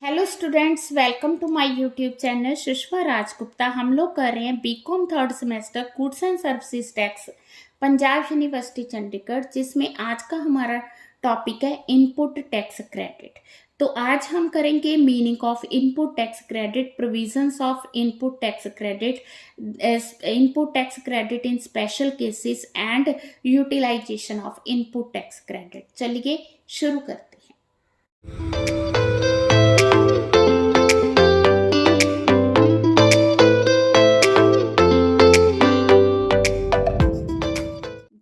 Hello students, welcome to my YouTube channel Sushma Rajgupta. हम लोग कर रहे हैं B Com third semester goods and services tax Punjab university Chandigarh, जिसमें आज का हमारा टॉपिक है इनपुट टैक्स क्रेडिट। तो आज हम करेंगे meaning of input tax credit, provisions of input tax credit in special cases and utilisation of input tax credit. चलिए शुरू करते हैं।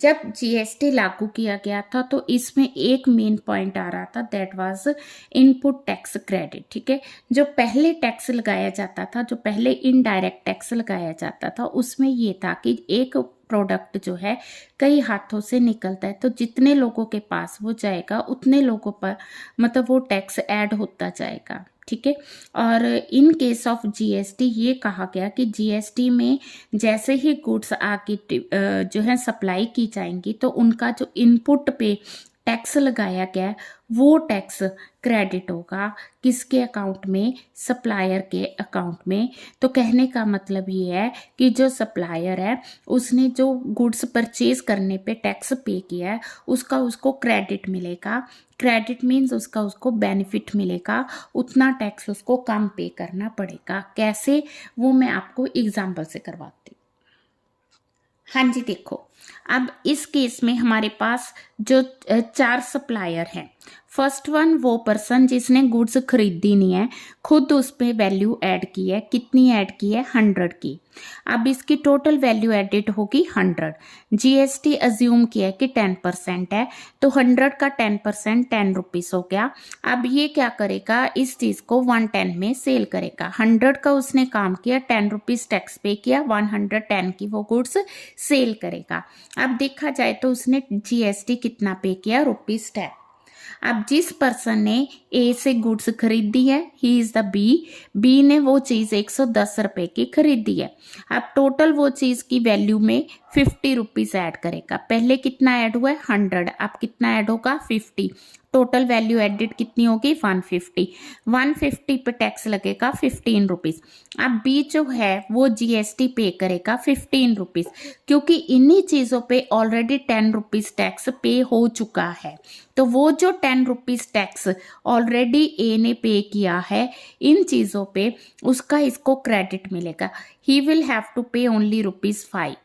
जब जीएसटी लागू किया गया था तो इसमें एक मेन पॉइंट आ रहा था, that was input tax credit. ठीक है, जो पहले टैक्स लगाया जाता था, जो पहले इनडायरेक्ट टैक्स लगाया जाता था, उसमें ये था कि एक प्रोडक्ट जो है कई हाथों से निकलता है, तो जितने लोगों के पास वो जाएगा उतने लोगों पर मतलब वो टैक्स ऐड होता जाएगा। ठीक है, और इन केस ऑफ जीएसटी ये कहा गया कि जीएसटी में जैसे ही गुड्स आके जो है सप्लाई की जाएंगी तो उनका जो इनपुट पे टैक्स लगाया गया वो टैक्स क्रेडिट होगा किसके अकाउंट में, सप्लायर के अकाउंट में। तो कहने का मतलब ये है कि जो सप्लायर है उसने जो गुड्स परचेज करने पे टैक्स पे किया है उसका उसको क्रेडिट मिलेगा। क्रेडिट मीन्स उसको बेनिफिट मिलेगा, उतना टैक्स उसको कम पे करना पड़ेगा। कैसे, वो मैं आपको एग्जाम्पल से करवाती हूँ। हाँ जी, देखो, अब इस केस में हमारे पास जो 4 सप्लायर हैं। फर्स्ट वन वो पर्सन जिसने गुड्स खरीदी नहीं है, खुद उस पर वैल्यू ऐड की है। कितनी ऐड की है? 100 की। अब इसकी टोटल वैल्यू एडिड होगी 100। जीएसटी अज्यूम किया है कि 10% है, तो 100 का 10% 10 रुपीज़ हो गया। अब ये क्या करेगा, इस चीज़ को 110 में सेल करेगा। 100 का उसने काम किया, 10 रुपीज़ टैक्स पे किया, 110 की वो गुड्स सेल करेगा। अब देखा जाए तो उसने जीएसटी कितना पे किया? ₹10। अब जिस पर्सन ने ए से गुड्स खरीदी है, ही इज द बी ने वो चीज 110 रुपए की खरीदी है। अब टोटल वो चीज की वैल्यू में 50 रुपीज ऐड करेगा। पहले कितना ऐड हुआ है? 100। अब कितना ऐड होगा? 50। टोटल वैल्यू एडिड कितनी होगी? 150। 150 पे टैक्स लगेगा 15 रुपीज। अब बी जो है वो जीएसटी पे करेगा 15 रुपीज, क्योंकि इन्हीं चीजों पे ऑलरेडी 10 रुपीज टैक्स पे हो चुका है। तो वो जो 10 रुपीज टैक्स ऑलरेडी ए ने पे किया है इन चीजों पे, उसका इसको क्रेडिट मिलेगा। ही विल हैव टू पे ओनली ₹5।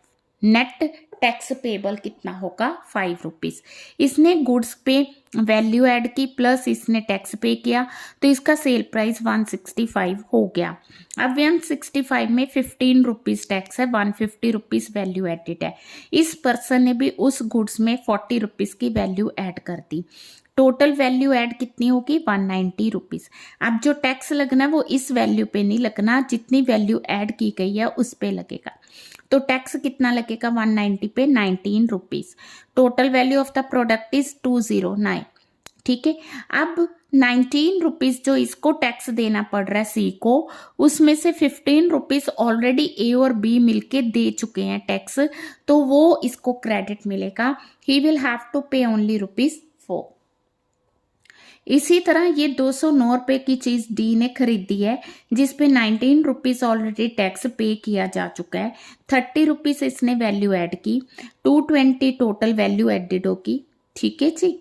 नेट टैक्स पेबल कितना होगा? 5 रुपीज। इसने गुड्स पे वैल्यू ऐड की प्लस इसने टैक्स पे किया, तो इसका सेल प्राइस 165 हो गया। अब 165 में 15 रुपीज टैक्स है, 150 रुपीज वैल्यू एडिड है। इस पर्सन ने भी उस गुड्स में 40 रुपीज की वैल्यू ऐड कर दी। टोटल वैल्यू ऐड कितनी होगी? 190 रुपीज। अब जो टैक्स लगना है वो इस वैल्यू पे नहीं लगना, जितनी वैल्यू ऐड की गई है उस पे लगेगा। तो टैक्स कितना लगेगा? 190 पे 19 rupees. Total value of the product is 209। ठीक है, अब 19 रुपीज जो इसको टैक्स देना पड़ रहा है सी को, उसमें से 15 रुपीज ऑलरेडी ए और बी मिलके दे चुके हैं टैक्स, तो वो इसको क्रेडिट मिलेगा। ही विल हैव टू पे ओनली ₹4। इसी तरह ये 209 रुपए की चीज डी ने खरीदी है, जिसपे 19 रुपीज ऑलरेडी टैक्स पे किया जा चुका है। 30 रुपीज इसने वैल्यू ऐड की, 220 टोटल वैल्यू एडिड होगी। ठीक है जी,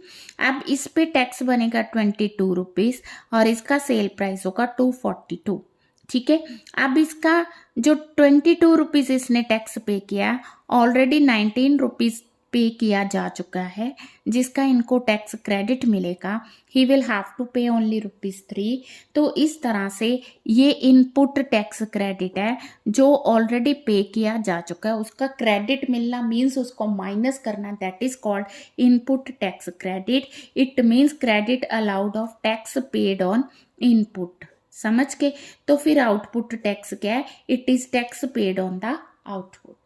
अब इस पे टैक्स बनेगा 22 रुपीज और इसका सेल प्राइस होगा 242। ठीक है, अब इसका जो 22 रुपीज इसने टैक्स पे किया, ऑलरेडी 19 रुपीज पे किया जा चुका है, जिसका इनको टैक्स क्रेडिट मिलेगा। ही विल हैव टू पे ओनली ₹3। तो इस तरह से ये इनपुट टैक्स क्रेडिट है जो ऑलरेडी पे किया जा चुका है, उसका क्रेडिट मिलना मीन्स उसको माइनस करना, that is called input tax credit. It means credit allowed of tax paid on input. समझ के? तो फिर आउटपुट टैक्स क्या है? It is tax paid on the output.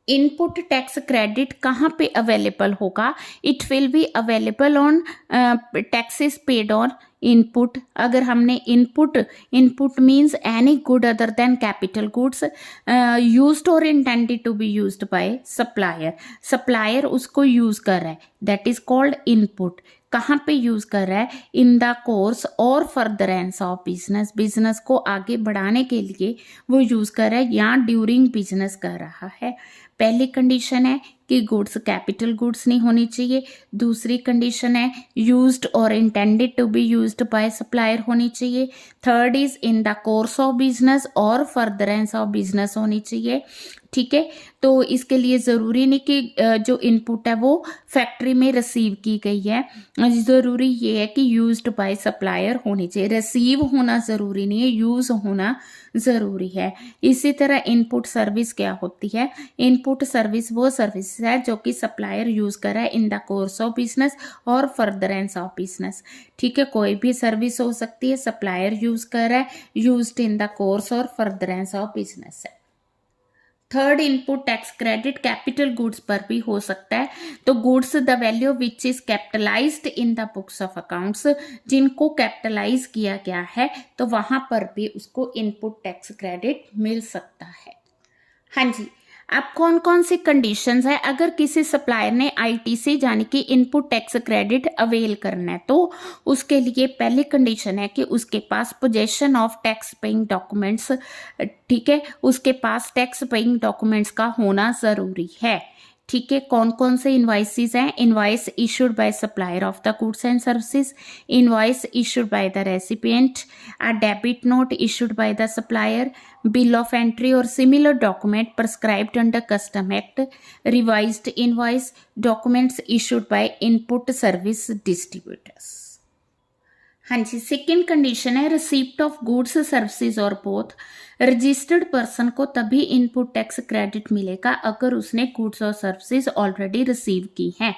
Input tax credit कहाँ पे अवेलेबल होगा? It will be available on taxes paid on input. अगर हमने input means any good other than capital goods used और intended to be used by supplier. Supplier उसको use कर रहा है, दैट इज कॉल्ड इनपुट। कहाँ पे यूज कर रहा है, इन द कोर्स और फर्दरेंस ऑफ बिजनेस, बिजनेस को आगे बढ़ाने के लिए वो यूज कर रहा है, या ड्यूरिंग बिजनेस कर रहा है। पहली कंडीशन है कि गुड्स कैपिटल गुड्स नहीं होनी चाहिए। दूसरी कंडीशन है यूज्ड और intended to be used by supplier होनी चाहिए। Third is in the course of business और फर्दरेंस ऑफ बिजनेस होनी चाहिए। ठीक है, तो इसके लिए ज़रूरी नहीं कि जो इनपुट है वो फैक्ट्री में रिसीव की गई है, ज़रूरी ये है कि यूज्ड बाय सप्लायर होनी चाहिए। रिसीव होना ज़रूरी नहीं है, यूज़ होना ज़रूरी है। इसी तरह इनपुट सर्विस क्या होती है, इनपुट सर्विस वो सर्विस है जो कि सप्लायर यूज़ कर रहा है इन द कोर्स ऑफ बिजनेस और फर्दरेंस ऑफ बिजनेस। ठीक है, कोई भी सर्विस हो सकती है, सप्लायर यूज़ कर रहा है, यूज्ड इन द कोर्स और फर्दरेंस ऑफ बिजनेस है। Third input tax credit capital goods पर भी हो सकता है। तो goods the value which is capitalised in the books of accounts, जिनको कैपिटलाइज किया गया है तो वहां पर भी उसको इनपुट टैक्स क्रेडिट मिल सकता है। हाँ जी, अब कौन कौन सी कंडीशंस है, अगर किसी सप्लायर ने आईटीसी यानी कि इनपुट टैक्स क्रेडिट अवेल करना है तो उसके लिए पहली कंडीशन है कि उसके पास possession of tax paying documents, ठीक है, उसके पास टैक्स पेइंग डॉक्यूमेंट्स का होना जरूरी है। ठीक है, कौन कौन से इनवाइसेस हैं, invoice issued by supplier of the goods and services, invoice issued by the recipient, a debit note issued by the supplier, bill of entry और similar document prescribed under custom act, revised invoice, documents issued by input service distributors. हाँ जी, second condition है receipt of goods services और both. Registered person को तभी input tax credit मिलेगा अगर उसने गुड्स और सर्विसेज ऑलरेडी रिसीव की हैं।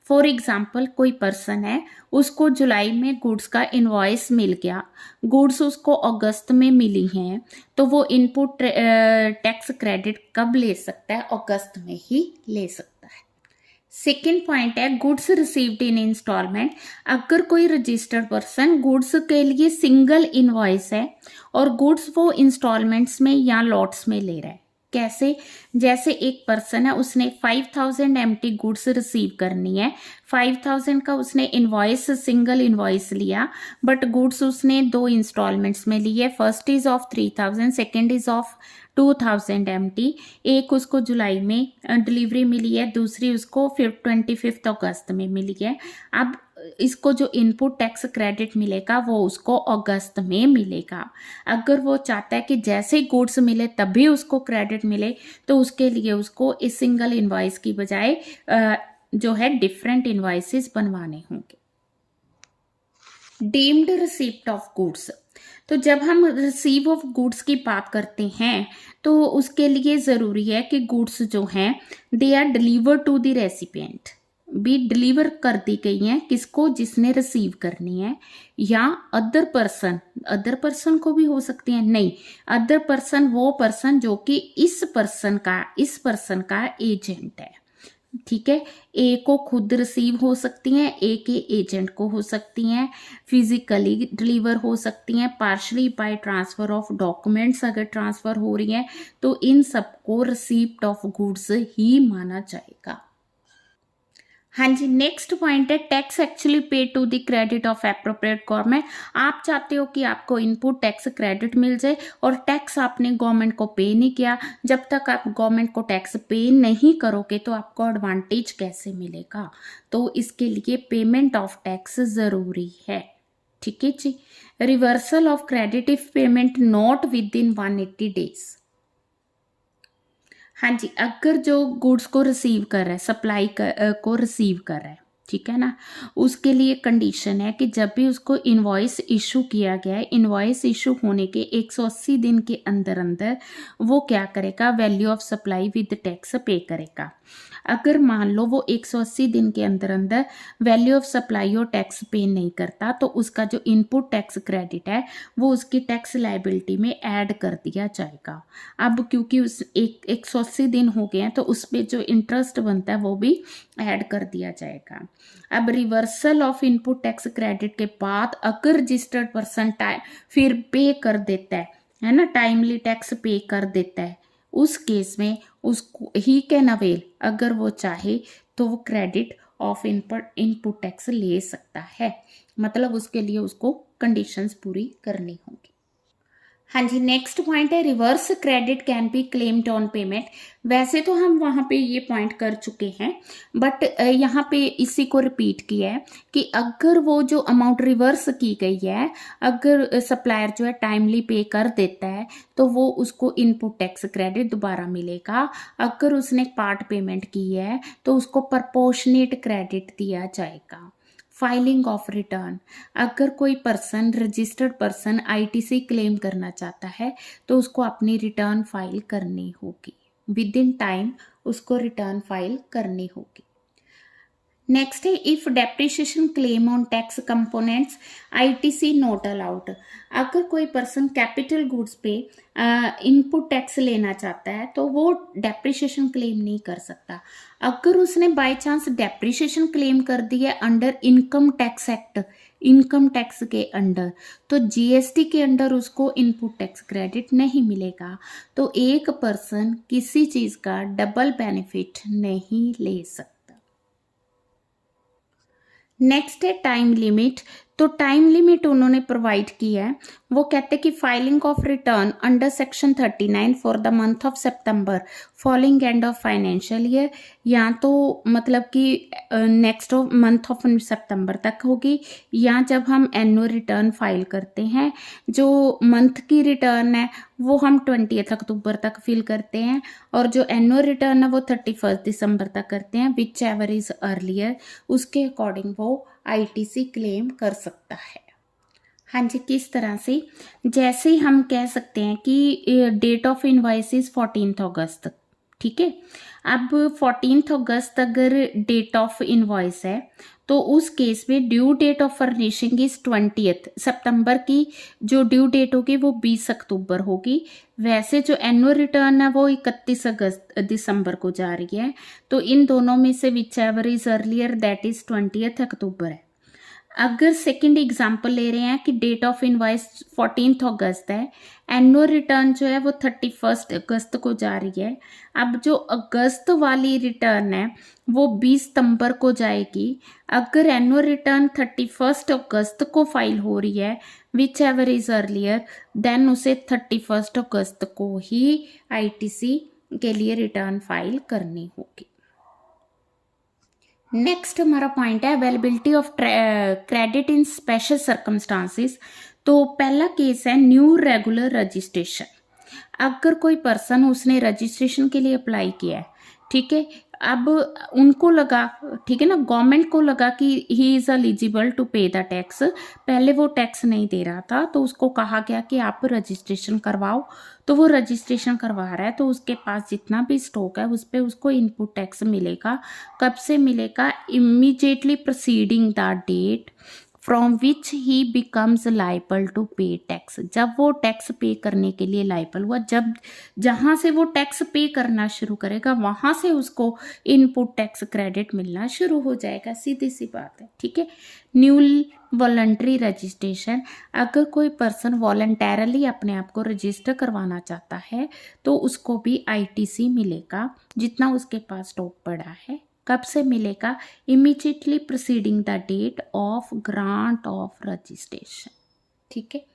फॉर एग्जाम्पल, कोई पर्सन है, उसको जुलाई में गुड्स का इनवॉइस मिल गया, गुड्स उसको अगस्त में मिली हैं, तो वो इनपुट टैक्स क्रेडिट कब ले सकता है, अगस्त में ही ले सकता है। सेकेंड पॉइंट है गुड्स रिसीव्ड इन इंस्टॉलमेंट। अगर कोई रजिस्टर्ड पर्सन गुड्स के लिए सिंगल इनवॉइस है और गुड्स वो इंस्टॉलमेंट्स में या लॉट्स में ले रहा है, कैसे, जैसे एक पर्सन है, उसने 5000 एम्प्टी गुड्स रिसीव करनी है, 5000 का उसने इनवॉइस सिंगल इनवॉइस लिया, बट गुड्स उसने 2 इंस्टॉलमेंट्स में लिए, first is of 3000, second is of 2000 empty. एक उसको जुलाई में डिलीवरी मिली है, दूसरी उसको 25 अगस्त में मिली है। अब इसको जो इनपुट टैक्स क्रेडिट मिलेगा वो उसको अगस्त में मिलेगा। अगर वो चाहता है कि जैसे गुड्स मिले तभी उसको क्रेडिट मिले तो उसके लिए उसको इस सिंगल इनवॉइस की बजाय जो है डिफरेंट इनवॉइसेस बनवाने होंगे। डीम्ड रिसीप्ट ऑफ गुड्स, तो जब हम रिसीव ऑफ गुड्स की बात करते हैं तो उसके लिए ज़रूरी है कि गुड्स जो हैं they are deliver to the recipient, भी डिलीवर कर दी गई हैं किसको, जिसने रिसीव करनी है, या अदर पर्सन को भी हो सकती है, नहीं, अदर पर्सन वो पर्सन जो कि इस पर्सन का एजेंट है। ठीक है, ए को खुद रिसीव हो सकती हैं, ए के एजेंट को हो सकती हैं, फिजिकली डिलीवर हो सकती हैं, partially by transfer of documents अगर ट्रांसफर हो रही हैं तो इन सबको रिसीप्ट ऑफ गुड्स ही माना जाएगा। हाँ जी, नेक्स्ट पॉइंट है tax actually pay to the credit of appropriate government. आप चाहते हो कि आपको इनपुट टैक्स क्रेडिट मिल जाए और टैक्स आपने गवर्नमेंट को पे नहीं किया, जब तक आप गवर्नमेंट को टैक्स पे नहीं करोगे तो आपको एडवांटेज कैसे मिलेगा, तो इसके लिए पेमेंट ऑफ टैक्स ज़रूरी है। ठीक है जी, reversal of credit if payment not within 180 days. हाँ जी, अगर जो गुड्स को रिसीव कर रहा है, सप्लाई को रिसीव कर रहा है, ठीक है ना, उसके लिए कंडीशन है कि जब भी उसको इनवॉइस इशू किया गया है, इनवॉइस इशू होने के 180 दिन के अंदर अंदर वो क्या करेगा, value of supply with tax पे करेगा। अगर मान लो वो 180 दिन के अंदर अंदर वैल्यू ऑफ सप्लाई और टैक्स पे नहीं करता तो उसका जो इनपुट टैक्स क्रेडिट है वो उसकी टैक्स लाइबिलिटी में ऐड कर दिया जाएगा। अब क्योंकि उस 180 दिन हो गए हैं तो उस पर जो इंटरेस्ट बनता है वो भी ऐड कर दिया जाएगा। अब reversal of input tax credit के बाद अगर रजिस्टर्ड पर्सन फिर पे कर देता है ना, टाइमली टैक्स पे कर देता है, उस केस में उसको ही कैन अवेल, अगर वो चाहे तो वो क्रेडिट ऑफ इनपुट टैक्स ले सकता है, मतलब उसके लिए उसको कंडीशंस पूरी करनी होगी। हाँ जी, नेक्स्ट पॉइंट है reverse credit can be claimed on payment. वैसे तो हम वहाँ पे ये पॉइंट कर चुके हैं, बट यहाँ पे इसी को रिपीट किया है कि अगर वो जो अमाउंट रिवर्स की गई है, अगर सप्लायर जो है टाइमली पे कर देता है तो वो उसको इनपुट टैक्स क्रेडिट दोबारा मिलेगा। अगर उसने पार्ट पेमेंट की है तो उसको प्रपोर्शनेट क्रेडिट दिया जाएगा। फाइलिंग ऑफ रिटर्न, अगर कोई person registered person ITC claim करना चाहता है तो उसको अपनी रिटर्न फाइल करनी होगी, विद इन टाइम उसको रिटर्न फाइल करनी होगी। नेक्स्ट है if depreciation claim on tax components ITC not allowed. अगर कोई पर्सन कैपिटल गुड्स पे इनपुट टैक्स लेना चाहता है तो वो डेप्रिसिएशन क्लेम नहीं कर सकता। अगर उसने बाय चांस डेप्रिसिएशन क्लेम कर दी है under income tax act, income tax के अंडर, तो जीएसटी के अंडर उसको इनपुट टैक्स क्रेडिट नहीं मिलेगा। तो एक पर्सन किसी चीज का डबल बेनिफिट नहीं ले सकता। नेक्स्ट है टाइम लिमिट। तो टाइम लिमिट उन्होंने प्रोवाइड की है, वो कहते हैं कि filing of return under section 39 for the month of September following end of financial year, या तो मतलब कि नेक्स्ट मंथ ऑफ सितंबर तक होगी, या जब हम एनुअल रिटर्न फाइल करते हैं, जो मंथ की रिटर्न है वो हम 20 अक्टूबर तक फिल करते हैं, और जो एनुअल रिटर्न है वो 31 दिसंबर तक करते हैं, विच एवर इज अर्लियर, उसके अकॉर्डिंग वो आईटीसी क्लेम कर सकता है। हाँ जी, किस तरह से, जैसे ही हम कह सकते हैं कि डेट ऑफ इनवॉइस इज 14 अगस्त, ठीक है। अब 14 अगस्त अगर डेट ऑफ इनवॉइस है तो उस केस में due date of furnishing is 20 सितंबर की, जो ड्यू डेट होगी वो 20 अक्टूबर होगी। वैसे जो एनुअल रिटर्न है वो 31 दिसंबर को जा रही है, तो इन दोनों में से which ever is earlier that is 20 अक्टूबर है। अगर सेकंड एग्जांपल ले रहे हैं कि डेट ऑफ इनवॉइस 14 अगस्त है, एनुअल रिटर्न जो है वो 31 अगस्त को जा रही है, अब जो अगस्त वाली रिटर्न है वो 20 सितंबर को जाएगी। अगर एनुअल रिटर्न 31 अगस्त को फाइल हो रही है, whichever is earlier, then उसे 31 अगस्त को ही आईटीसी के लिए रिटर्न फाइल करनी होगी। नेक्स्ट हमारा पॉइंट है availability of credit in special circumstances. तो पहला केस है न्यू रेगुलर रजिस्ट्रेशन। अगर कोई पर्सन उसने रजिस्ट्रेशन के लिए अप्लाई किया है, ठीक है, अब उनको लगा, ठीक है ना, गवर्नमेंट को लगा कि ही इज एलिजिबल टू पे द टैक्स, पहले वो टैक्स नहीं दे रहा था तो उसको कहा गया कि आप रजिस्ट्रेशन करवाओ, तो वो रजिस्ट्रेशन करवा रहा है, तो उसके पास जितना भी स्टॉक है उस पर उसको इनपुट टैक्स मिलेगा। कब से मिलेगा? Immediately proceeding the date from which he becomes liable to pay tax. जब वो टैक्स पे करने के लिए लाइबल हुआ, जब जहां से वो टैक्स पे करना शुरू करेगा वहां से उसको इनपुट टैक्स क्रेडिट मिलना शुरू हो जाएगा, सीधी सी बात है, ठीक है। न्यू वॉलंटरी रजिस्ट्रेशन, अगर कोई पर्सन वॉलंटरली अपने आप को रजिस्टर करवाना चाहता है तो उसको भी आईटीसी मिलेगा जितना उसके पास स्टॉक पड़ा है। कब से मिलेगा? Immediately proceeding the date of grant of registration, ठीक है।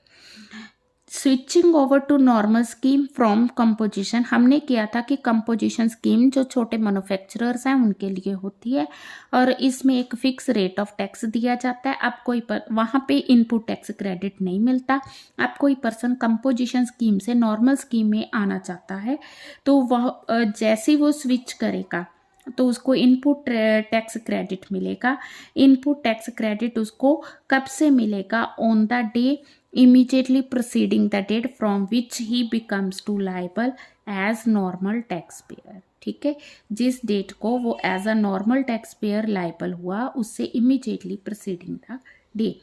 Switching over to normal scheme from composition, हमने किया था कि कंपोजिशन स्कीम जो छोटे मैन्युफैक्चरर्स हैं उनके लिए होती है और इसमें एक फिक्स रेट ऑफ टैक्स दिया जाता है। अब कोई वहाँ पे इनपुट टैक्स क्रेडिट नहीं मिलता। अब कोई पर्सन कंपोजिशन स्कीम से नॉर्मल स्कीम में आना चाहता है तो वह जैसे वो स्विच करेगा तो उसको इनपुट टैक्स क्रेडिट मिलेगा। इनपुट टैक्स क्रेडिट उसको कब से मिलेगा? On the day immediately proceeding the date from which he becomes to liable as normal tax payer, ठीक है। जिस डेट को वो as a normal tax payer liable हुआ उससे immediately proceeding the day.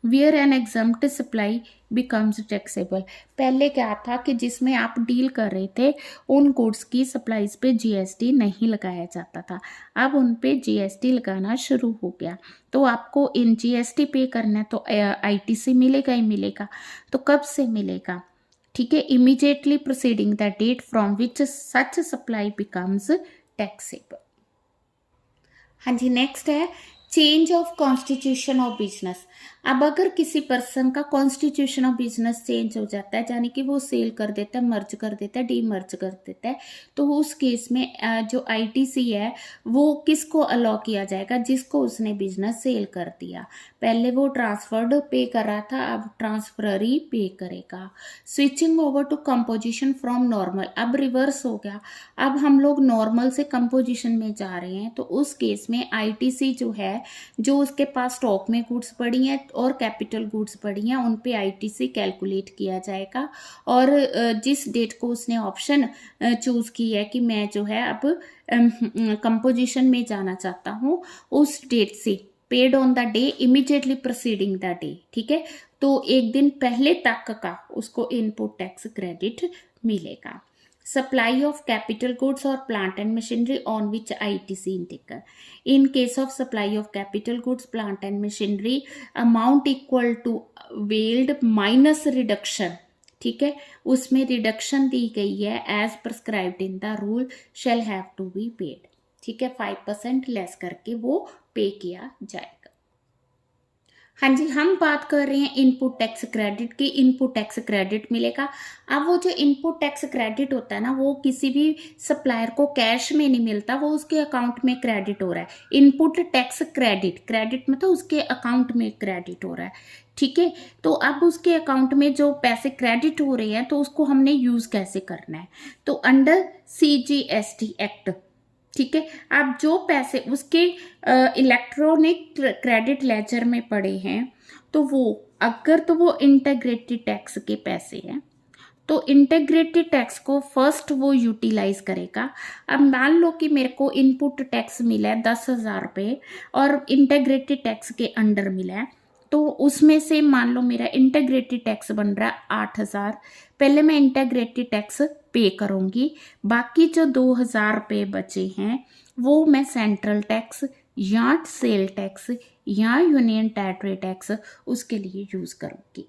Where an exempt supply becomes taxable, पहले क्या था कि जिसमें आप डील कर रहे थे उन गुड्स की सप्लाईज पे जीएसटी नहीं लगाया जाता था, अब उन पे जीएसटी लगाना शुरू हो गया। तो आपको इन जीएसटी पे करना है तो आईटीसी मिलेगा ही मिलेगा। तो कब से मिलेगा? ठीक है, immediately proceeding the date from which such supply becomes taxable. हाँ जी, नेक्स्ट है change of constitution of business. अब अगर किसी पर्सन का कॉन्स्टिट्यूशन ऑफ बिजनेस चेंज हो जाता है, यानी कि वो सेल कर देता है, मर्ज कर देता है, डीमर्ज कर देता है, तो उस केस में जो आईटीसी है वो किसको अलाउ किया जाएगा? जिसको उसने बिजनेस सेल कर दिया। पहले वो ट्रांसफर्ड पे कर रहा था, अब ट्रांसफररी पे करेगा। Switching over to composition from normal, अब रिवर्स हो गया, अब हम लोग नॉर्मल से कंपोजिशन में जा रहे हैं, तो उस केस में आईटीसी जो है, जो उसके पास स्टॉक में गुड्स पड़ी हैं और कैपिटल गुड्स पड़ी हैं, उन पे आईटीसी कैलकुलेट किया जाएगा। और जिस डेट को उसने ऑप्शन चूज की है कि मैं जो है अब कंपोजिशन में जाना चाहता हूँ, उस डेट से paid on the day immediately proceeding the day, ठीक है, तो एक दिन पहले तक का उसको इनपुट टैक्स क्रेडिट मिलेगा। Supply of capital goods or plant and machinery on which ITC indicator. In case of supply of capital goods, plant and machinery, amount equal to veiled minus reduction, ठीक है, उसमें reduction दी गई है as prescribed in the rule shall have to be paid, ठीक है, 5% less करके वो पे किया जाएगा। हाँ जी, हम बात कर रहे हैं इनपुट टैक्स क्रेडिट की। इनपुट टैक्स क्रेडिट मिलेगा। अब वो जो इनपुट टैक्स क्रेडिट होता है ना, वो किसी भी सप्लायर को कैश में नहीं मिलता, वो उसके अकाउंट में क्रेडिट हो रहा है। इनपुट टैक्स क्रेडिट, क्रेडिट मतलब उसके अकाउंट में क्रेडिट हो रहा है, ठीक है। तो अब उसके अकाउंट में जो पैसे क्रेडिट हो रहे हैं, तो उसको हमने यूज कैसे करना है? तो अंडर CGST एक्ट, ठीक है, अब जो पैसे उसके इलेक्ट्रॉनिक क्रेडिट लेजर में पड़े हैं, तो वो अगर तो वो इंटीग्रेटेड टैक्स के पैसे हैं, तो इंटीग्रेटेड टैक्स को फर्स्ट वो यूटिलाइज करेगा। अब मान लो कि मेरे को इनपुट टैक्स मिला है 10,000 रुपये और इंटीग्रेटेड टैक्स के अंडर मिला है, तो उसमें से मान लो मेरा इंटीग्रेटेड टैक्स बन रहा है 8,000। पहले मैं इंटीग्रेटेड टैक्स पे करूंगी, बाकी जो 2,000 रुपये बचे हैं वो मैं सेंट्रल टैक्स या सेल टैक्स या यूनियन टेरिटरी टैक्स उसके लिए यूज करूंगी।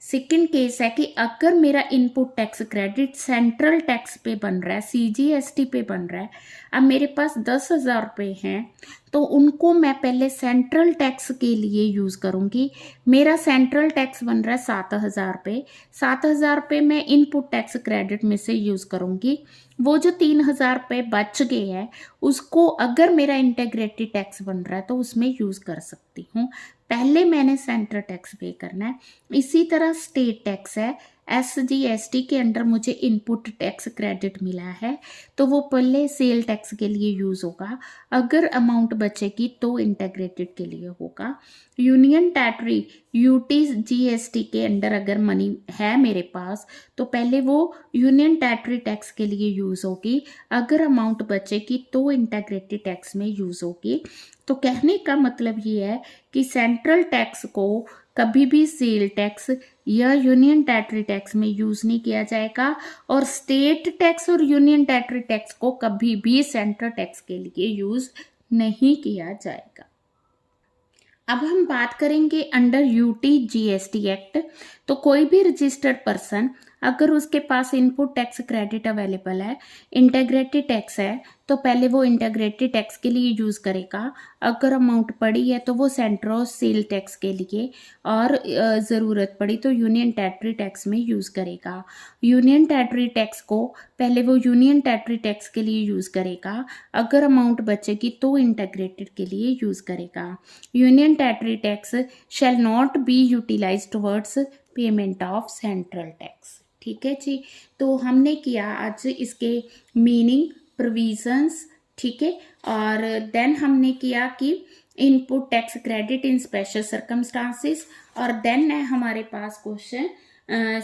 सेकेंड केस है कि अगर मेरा input tax credit central tax पे बन रहा है, CGST पे बन रहा है, अब मेरे पास 10,000 रुपये हैं, तो उनको मैं पहले सेंट्रल टैक्स के लिए यूज़ करूँगी। मेरा सेंट्रल टैक्स बन रहा है 7,000 रुपये, 7,000 रुपये मैं इनपुट टैक्स क्रेडिट में से यूज़ करूँगी। वो जो 3,000 रुपये बच गए हैं, उसको अगर मेरा इंटीग्रेटेड टैक्स बन रहा है तो उसमें यूज़ कर सकती हूँ। पहले मैंने सेंट्रल टैक्स पे करना है। इसी तरह स्टेट टैक्स है, SGST के अंडर मुझे इनपुट टैक्स क्रेडिट मिला है, तो वो पहले सेल टैक्स के लिए यूज़ होगा, अगर अमाउंट बचेगी तो इंटीग्रेटेड के लिए होगा। यूनियन टेरिटरी UTGST के अंडर अगर मनी है मेरे पास, तो पहले वो यूनियन टेरिटरी टैक्स के लिए यूज़ होगी, अगर अमाउंट बचेगी तो इंटीग्रेटेड टैक्स में यूज़ होगी। तो कहने का मतलब ये है कि सेंट्रल टैक्स को कभी भी सेल टैक्स या यूनियन टेरिटरी टैक्स में यूज नहीं किया जाएगा, और स्टेट टैक्स और यूनियन टेरिटरी टैक्स को कभी भी सेंट्रल टैक्स के लिए यूज नहीं किया जाएगा। अब हम बात करेंगे अंडर UTGST एक्ट। तो कोई भी रजिस्टर्ड पर्सन अगर उसके पास इनपुट टैक्स क्रेडिट अवेलेबल है, इंटीग्रेटेड टैक्स है, तो पहले वो इंटीग्रेटेड टैक्स के लिए यूज़ करेगा। अगर अमाउंट पड़ी है तो वो सेंट्रल सेल टैक्स के लिए, और ज़रूरत पड़ी तो यूनियन टेरिटरी टैक्स में यूज़ करेगा। यूनियन टेरिटरी टैक्स को पहले वो यूनियन टेरिटरी टैक्स के लिए यूज़ करेगा, अगर अमाउंट बचेगी तो इंटीग्रेटेड के लिए यूज़ करेगा। Union territory tax shall not be utilise towards payment of central tax, ठीक है जी। तो हमने किया आज इसके मीनिंग, प्रोविजंस, ठीक है, और देन हमने किया कि input tax credit in special circumstances, और देन है हमारे पास क्वेश्चन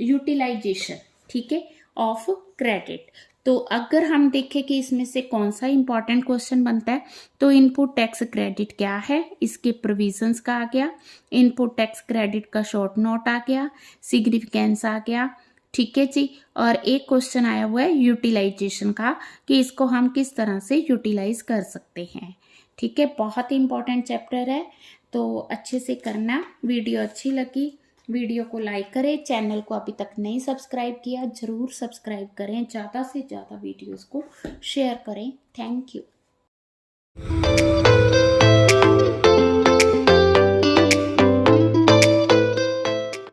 यूटिलाइजेशन, ठीक है, ऑफ क्रेडिट। तो अगर हम देखें कि इसमें से कौन सा इंपॉर्टेंट क्वेश्चन बनता है, तो इनपुट टैक्स क्रेडिट क्या है, इसके प्रोविजंस का आ गया, इनपुट टैक्स क्रेडिट का शॉर्ट नोट आ गया, सिग्निफिकेंस आ गया, ठीक है जी। और एक क्वेश्चन आया हुआ है यूटिलाइजेशन का, कि इसको हम किस तरह से यूटिलाइज कर सकते हैं, ठीक है। बहुत ही इंपॉर्टेंट चैप्टर है, तो अच्छे से करना। वीडियो अच्छी लगी, वीडियो को लाइक करें, चैनल को अभी तक नहीं सब्सक्राइब किया ज़रूर सब्सक्राइब करें, ज़्यादा से ज़्यादा वीडियोस को शेयर करें। Thank you.